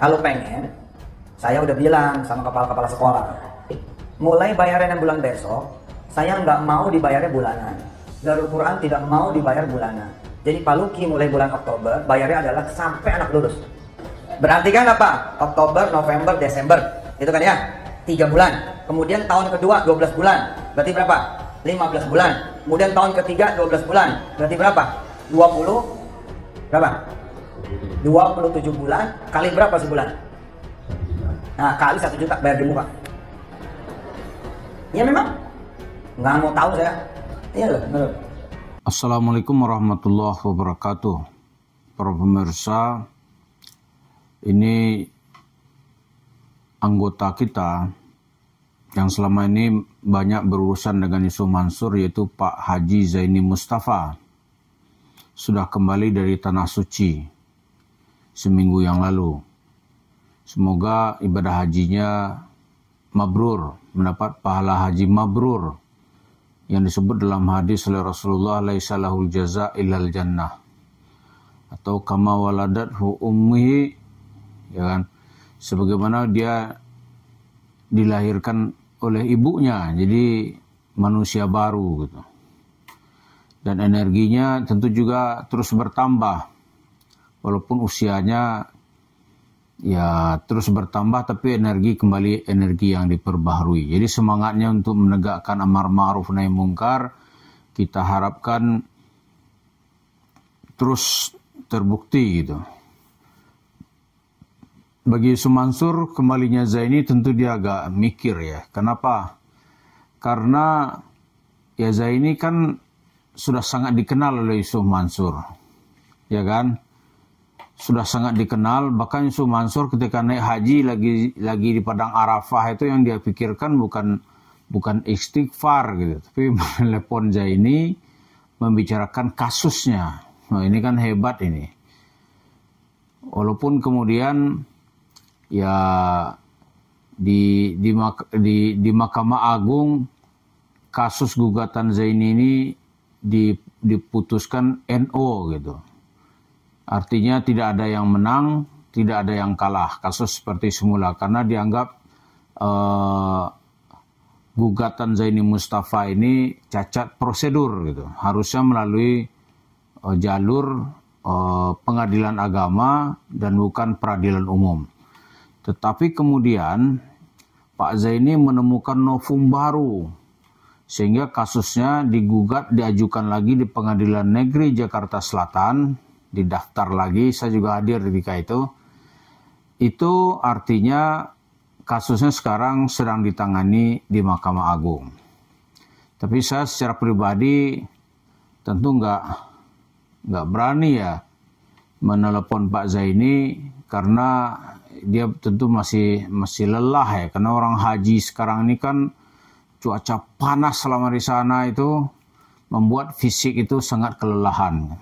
Kalau pengen, saya udah bilang sama kepala-kepala sekolah, mulai bayaran yang bulan besok, saya nggak mau dibayarnya bulanan. Darul Quran tidak mau dibayar bulanan. Jadi Pak Luki mulai bulan Oktober, bayarnya adalah sampai anak lulus. Berarti kan apa? Oktober, November, Desember. Itu kan ya? 3 bulan. Kemudian tahun kedua 12 bulan. Berarti berapa? 15 bulan. Kemudian tahun ketiga 12 bulan. Berarti berapa? 20 berapa? 27 bulan kali berapa sebulan? Nah, kali 1 juta bayar di muka. Ya memang nggak mau tahu saya. Iya loh, benar. Assalamualaikum warahmatullahi wabarakatuh. Para pemirsa, ini anggota kita yang selama ini banyak berurusan dengan isu Mansur, yaitu Pak Haji Zaini Mustafa, sudah kembali dari Tanah Suci seminggu yang lalu. Semoga ibadah hajinya mabrur, mendapat pahala haji mabrur yang disebut dalam hadis oleh Rasulullah, laisa lahul jaza illal jannah, atau kama waladathu ummihi, ya kan, sebagaimana dia dilahirkan oleh ibunya, jadi manusia baru gitu. Dan energinya tentu juga terus bertambah, walaupun usianya ya terus bertambah, tapi energi kembali energi yang diperbaharui. Jadi semangatnya untuk menegakkan amar ma'ruf nahi mungkar, kita harapkan terus terbukti gitu. Bagi Yusuf Mansur, kembalinya Zaini tentu dia agak mikir ya. Kenapa? Karena ya Zaini kan sudah sangat dikenal oleh Yusuf Mansur, ya kan? Sudah sangat dikenal, bahkan Yusuf Mansur ketika naik haji lagi di padang Arafah itu yang dia pikirkan bukan istighfar gitu, tapi menelepon Zaini membicarakan kasusnya. Nah, ini kan hebat ini. Walaupun kemudian ya di Mahkamah Agung kasus gugatan Zaini ini diputuskan NO gitu. Artinya tidak ada yang menang, tidak ada yang kalah, kasus seperti semula, karena dianggap gugatan Zaini Mustafa ini cacat prosedur gitu. Harusnya melalui jalur pengadilan agama dan bukan peradilan umum. Tetapi kemudian Pak Zaini menemukan novum baru, sehingga kasusnya diajukan lagi di Pengadilan Negeri Jakarta Selatan, didaftar lagi. Saya juga hadir ketika itu. Itu artinya kasusnya sekarang sedang ditangani di Mahkamah Agung. Tapi saya secara pribadi tentu nggak berani ya menelepon Pak Zaini, karena dia tentu masih lelah ya, karena orang haji sekarang ini kan cuaca panas selama di sana itu membuat fisik itu sangat kelelahan.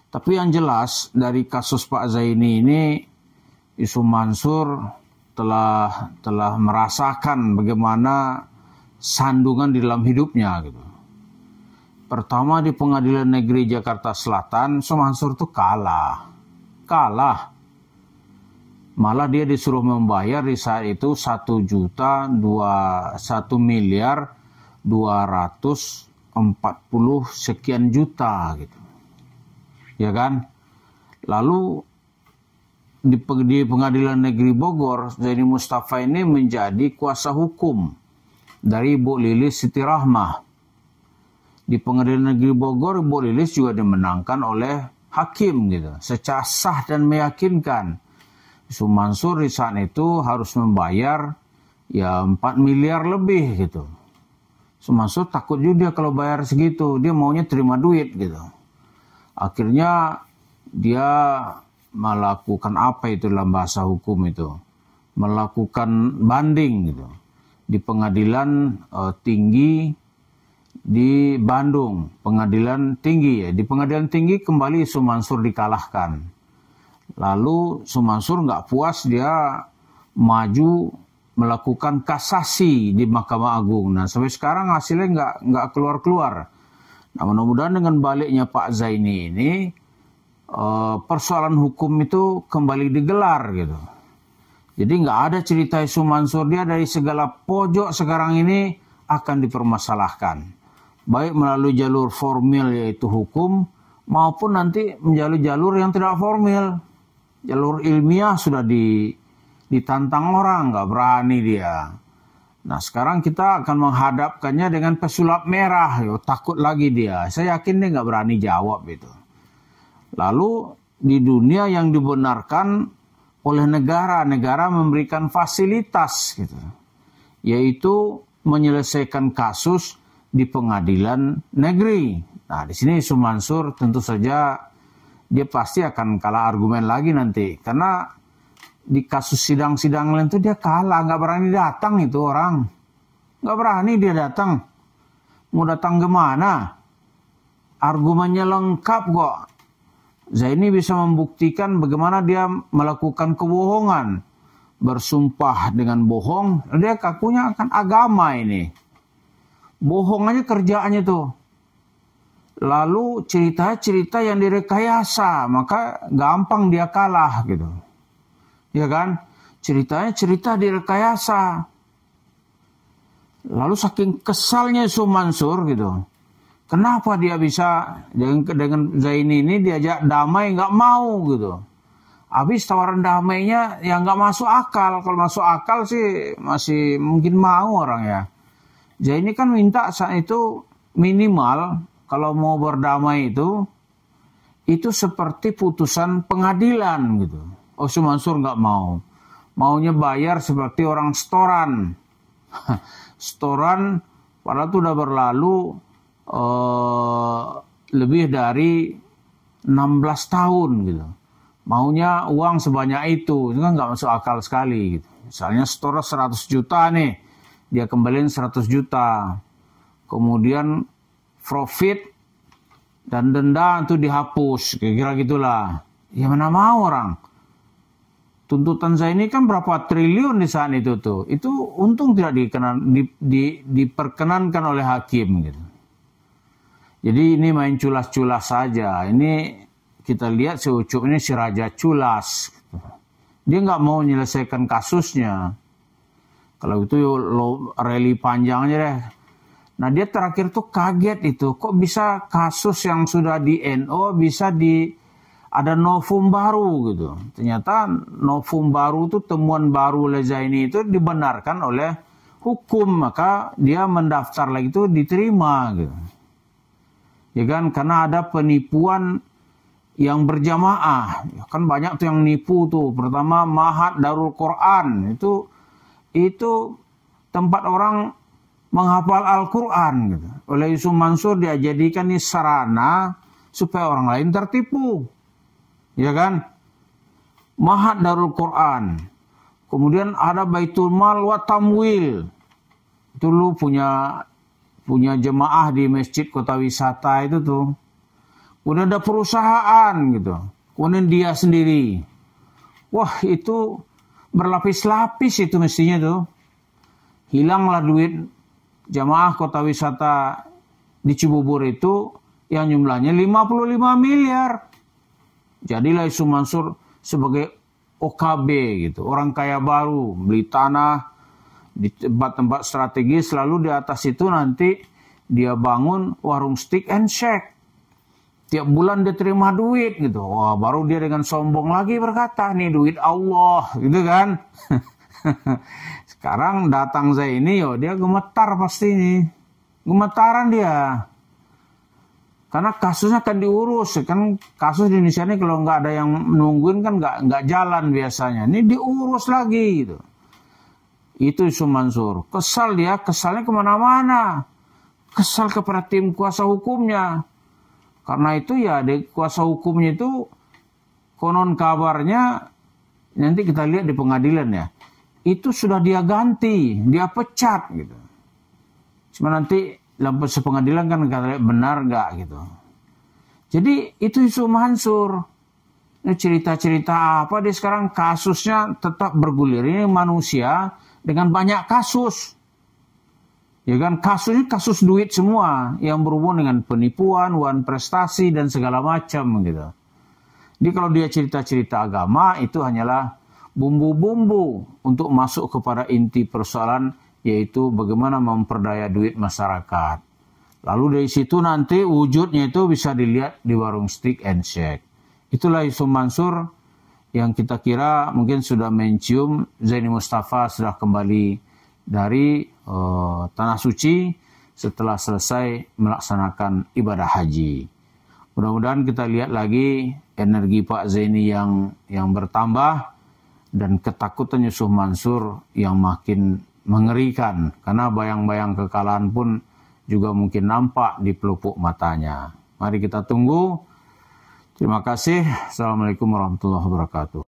Tapi yang jelas dari kasus Pak Zaini ini, Yusuf Mansur telah merasakan bagaimana sandungan di dalam hidupnya gitu. Pertama di Pengadilan Negeri Jakarta Selatan, Yusuf Mansur itu kalah. Malah dia disuruh membayar di saat itu 1.240.000 sekian juta gitu. Ya kan? Lalu di Pengadilan Negeri Bogor, Zaini Mustafa ini menjadi kuasa hukum dari Ibu Lilis Siti Rahmah. Di Pengadilan Negeri Bogor, Ibu Lilis juga dimenangkan oleh hakim gitu, secara sah dan meyakinkan. Yusuf Mansur di saat itu harus membayar ya 4 miliar lebih gitu. Yusuf Mansur takut juga kalau bayar segitu, dia maunya terima duit gitu. Akhirnya dia melakukan apa itu dalam bahasa hukum itu, melakukan banding gitu di pengadilan tinggi di Bandung, pengadilan tinggi ya. Di pengadilan tinggi kembali Yusuf Mansur dikalahkan. Lalu Yusuf Mansur nggak puas, dia maju melakukan kasasi di Mahkamah Agung. Nah sampai sekarang hasilnya nggak keluar. Nah, mudah-mudahan dengan baliknya Pak Zaini ini persoalan hukum itu kembali digelar gitu. Jadi nggak ada cerita Yusuf Mansur, dia dari segala pojok sekarang ini akan dipermasalahkan. Baik melalui jalur formil yaitu hukum, maupun nanti melalui jalur yang tidak formil. Jalur ilmiah sudah ditantang orang, nggak berani dia. Nah sekarang kita akan menghadapkannya dengan pesulap merah, takut lagi dia. Saya yakin dia nggak berani jawab itu. Lalu di dunia yang dibenarkan oleh negara memberikan fasilitas gitu, yaitu menyelesaikan kasus di pengadilan negeri. Nah di sini Yusuf Mansur tentu saja dia pasti akan kalah argumen lagi nanti, karena di kasus sidang-sidang lain itu dia kalah, nggak berani datang itu orang, nggak berani dia datang. Mau datang kemana? Argumennya lengkap kok. Zaini bisa membuktikan bagaimana dia melakukan kebohongan, bersumpah dengan bohong, dia kakunya akan agama ini. Bohong aja kerjaannya tuh. Lalu cerita-cerita yang direkayasa, maka gampang dia kalah gitu. Ya kan? Ceritanya cerita direkayasa. Lalu saking kesalnya Yusuf Mansur gitu. Kenapa dia bisa dengan Zaini ini diajak damai nggak mau gitu. Habis tawaran damainya yang nggak masuk akal. Kalau masuk akal sih masih mungkin mau orang ya. Zaini kan minta saat itu minimal kalau mau berdamai itu seperti putusan pengadilan gitu. Oh Yusuf Mansur nggak mau. Maunya bayar seperti orang setoran. Setoran padahal itu udah berlalu lebih dari 16 tahun gitu. Maunya uang sebanyak itu kan nggak masuk akal sekali gitu. Misalnya setor 100 juta nih, dia kembaliin 100 juta. Kemudian profit dan denda itu dihapus, kira-kira gitulah. Ya mana mau orang. Tuntutan Zaini kan berapa triliun di saat itu tuh. Itu untung tidak diperkenankan oleh hakim gitu. Jadi ini main culas-culas saja. Ini kita lihat si Ucup ini si raja culas. Dia nggak mau menyelesaikan kasusnya. Kalau itu rally panjang aja deh. Nah dia terakhir tuh kaget itu. Kok bisa kasus yang sudah di NO bisa ada novum baru gitu. Ternyata novum baru itu temuan baru oleh Zaini itu dibenarkan oleh hukum. Maka dia mendaftar lagi itu diterima gitu. Ya kan, karena ada penipuan yang berjamaah. Ya kan banyak tuh yang nipu tuh. Pertama Mahat Darul Quran. Itu tempat orang menghafal Al-Quran gitu. Oleh Yusuf Mansur dia jadikan ini sarana supaya orang lain tertipu. Ya kan? Mahat Darul Quran. Kemudian ada Baitul Mal wa Tamwil. Itu lu punya jemaah di masjid kota wisata itu tuh. Kemudian ada perusahaan gitu. Kemudian dia sendiri. Wah itu berlapis-lapis itu mestinya tuh. Hilanglah duit jemaah kota wisata di Cibubur itu yang jumlahnya 55 miliar. Jadilah Yusuf Mansur sebagai OKB gitu. Orang kaya baru. Beli tanah di tempat-tempat strategis, lalu di atas itu nanti dia bangun warung steak and shake. Tiap bulan dia terima duit gitu. Wah, baru dia dengan sombong lagi berkata, nih duit Allah gitu kan. Sekarang datang Zaini, dia gemetar pasti nih. Gemetaran dia. Karena kasusnya akan diurus. Kan kasus di Indonesia ini kalau nggak ada yang menungguin kan nggak jalan biasanya. Ini diurus lagi gitu. Itu Yusuf Mansur. Kesalnya kemana-mana. Kesal kepada tim kuasa hukumnya. Karena itu ya di kuasa hukumnya itu konon kabarnya nanti kita lihat di pengadilan ya. Itu sudah dia ganti, dia pecat gitu. Cuma nanti dalam pengadilan kan kita lihat benar nggak gitu. Jadi itu Yusuf Mansur. Ini cerita-cerita apa dia sekarang kasusnya tetap bergulir. Ini manusia dengan banyak kasus. Ya kan, kasusnya kasus duit semua yang berhubungan dengan penipuan, uang prestasi dan segala macam gitu. Jadi kalau dia cerita-cerita agama itu hanyalah bumbu-bumbu untuk masuk kepada inti persoalan, yaitu bagaimana memperdaya duit masyarakat. Lalu dari situ nanti wujudnya itu bisa dilihat di warung steak and shake. Itulah Yusuf Mansur yang kita kira mungkin sudah mencium Zaini Mustafa sudah kembali dari Tanah Suci setelah selesai melaksanakan ibadah haji. Mudah-mudahan kita lihat lagi energi Pak Zaini yang bertambah dan ketakutan Yusuf Mansur yang makin mengerikan, karena bayang-bayang kekalahan pun juga mungkin nampak di pelupuk matanya. Mari kita tunggu. Terima kasih. Assalamualaikum warahmatullahi wabarakatuh.